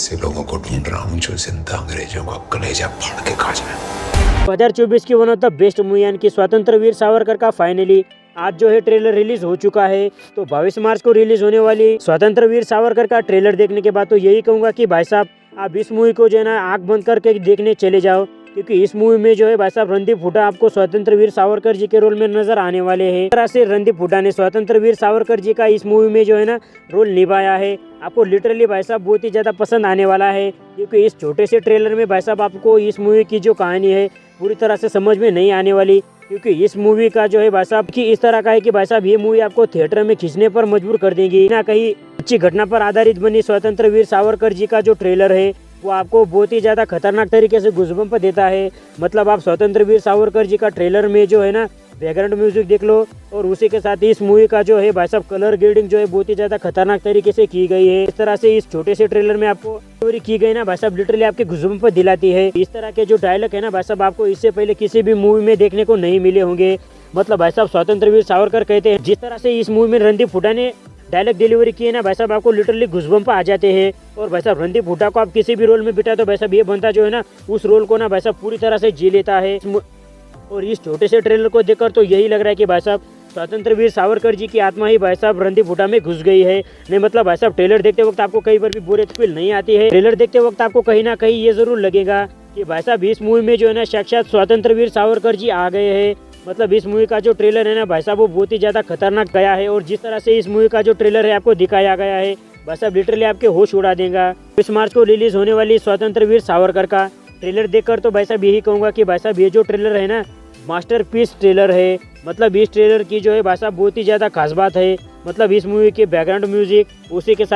ऐसे लोगों को ढूंढ रहा हूँ जो जिंदा अंग्रेजों का कलेजा फाड़ के खा जाए। 2024 की one of the best movie यानी कि स्वतंत्र वीर सावरकर का फाइनली आज जो है ट्रेलर रिलीज हो चुका है। तो 22 मार्च को रिलीज होने वाली स्वतंत्र वीर सावरकर का ट्रेलर देखने के बाद तो यही कहूंगा कि भाई साहब आप इस मूवी को जो है ना आंख बंद करके देखने चले जाओ, क्योंकि इस मूवी में जो है भाई साहब रणदीप हुड्डा आपको स्वतंत्र वीर सावरकर जी के रोल में नजर आने वाले हैं। इस तरह से रणदीप हुड्डा ने स्वतंत्र वीर सावरकर जी का इस मूवी में जो है ना रोल निभाया है। आपको लिटरली भाई साहब बहुत ही ज्यादा पसंद आने वाला है, क्योंकि इस छोटे से ट्रेलर में भाई साहब आपको इस मूवी की जो कहानी है पूरी तरह से समझ में नहीं आने वाली, क्योंकि इस मूवी का जो है भाई साहब की इस तरह का है कि भाई साहब ये मूवी आपको थिएटर में खींचने पर मजबूर कर देगी। ना कहीं अच्छी घटना पर आधारित बनी स्वतंत्र वीर सावरकर जी का जो ट्रेलर है वो आपको बहुत ही ज्यादा खतरनाक तरीके से गूज़बम्प देता है। मतलब आप स्वतंत्र वीर सावरकर जी का ट्रेलर में जो है ना बैकग्राउंड म्यूजिक देख लो, और उसी के साथ इस मूवी का जो है भाई साहब कलर ग्रेडिंग जो है बहुत ही ज्यादा खतरनाक तरीके से की गई है। इस तरह से इस छोटे से ट्रेलर में आपको स्टोरी की गई ना भाई साहब लिटरली आपके गूज़बम्प दिलाती है। इस तरह के जो डायलॉग है ना भाई साहब आपको इससे पहले किसी भी मूवी में देखने को नहीं मिले होंगे। मतलब भाई साहब स्वतंत्र वीर सावरकर कहते हैं, जिस तरह से इस मूवी में रणदीप हुड्डा ने डायलॉग डिलीवरी की है ना भाई साहब आपको लिटरली गूज़बम्प आ जाते हैं। और भाई साहब रणदीप हुड्डा को आप किसी भी रोल में बिठा तो भाई साहब ये बंदा जो है ना उस रोल को ना भाई साहब पूरी तरह से जी लेता है। और इस छोटे से ट्रेलर को देखकर तो यही लग रहा है कि भाई साहब स्वतंत्र वीर सावरकर जी की आत्मा ही भाई साहब रणदीप हुड्डा में घुस गई है। नहीं मतलब भाई साहब ट्रेलर देखते वक्त आपको कई बार भी बोरियत फील नहीं आती है। ट्रेलर देखते वक्त आपको कहीं ना कहीं ये जरूर लगेगा कि भाई साहब इस मूवी में जो है ना साक्षात स्वतंत्र वीर सावरकर जी आ गए हैं। मतलब इस मूवी का जो ट्रेलर है ना भाई साहब वो बहुत ही ज्यादा खतरनाक गया है, और जिस तरह से इस मूवी का जो ट्रेलर है आपको दिखाया गया है भाई साहब लिटरली आपके होश उड़ा देगा। 20 मार्च को रिलीज होने वाली स्वतंत्र वीर सावरकर का ट्रेलर देखकर तो भाई साहब यही कहूंगा कि भाई साहब ये जो ट्रेलर है ना मास्टरपीस ट्रेलर है। मतलब इस ट्रेलर की जो है भाई साहब बहुत ही ज्यादा खास बात है, मतलब इस मूवी के बैकग्राउंड म्यूजिक उसी के साथ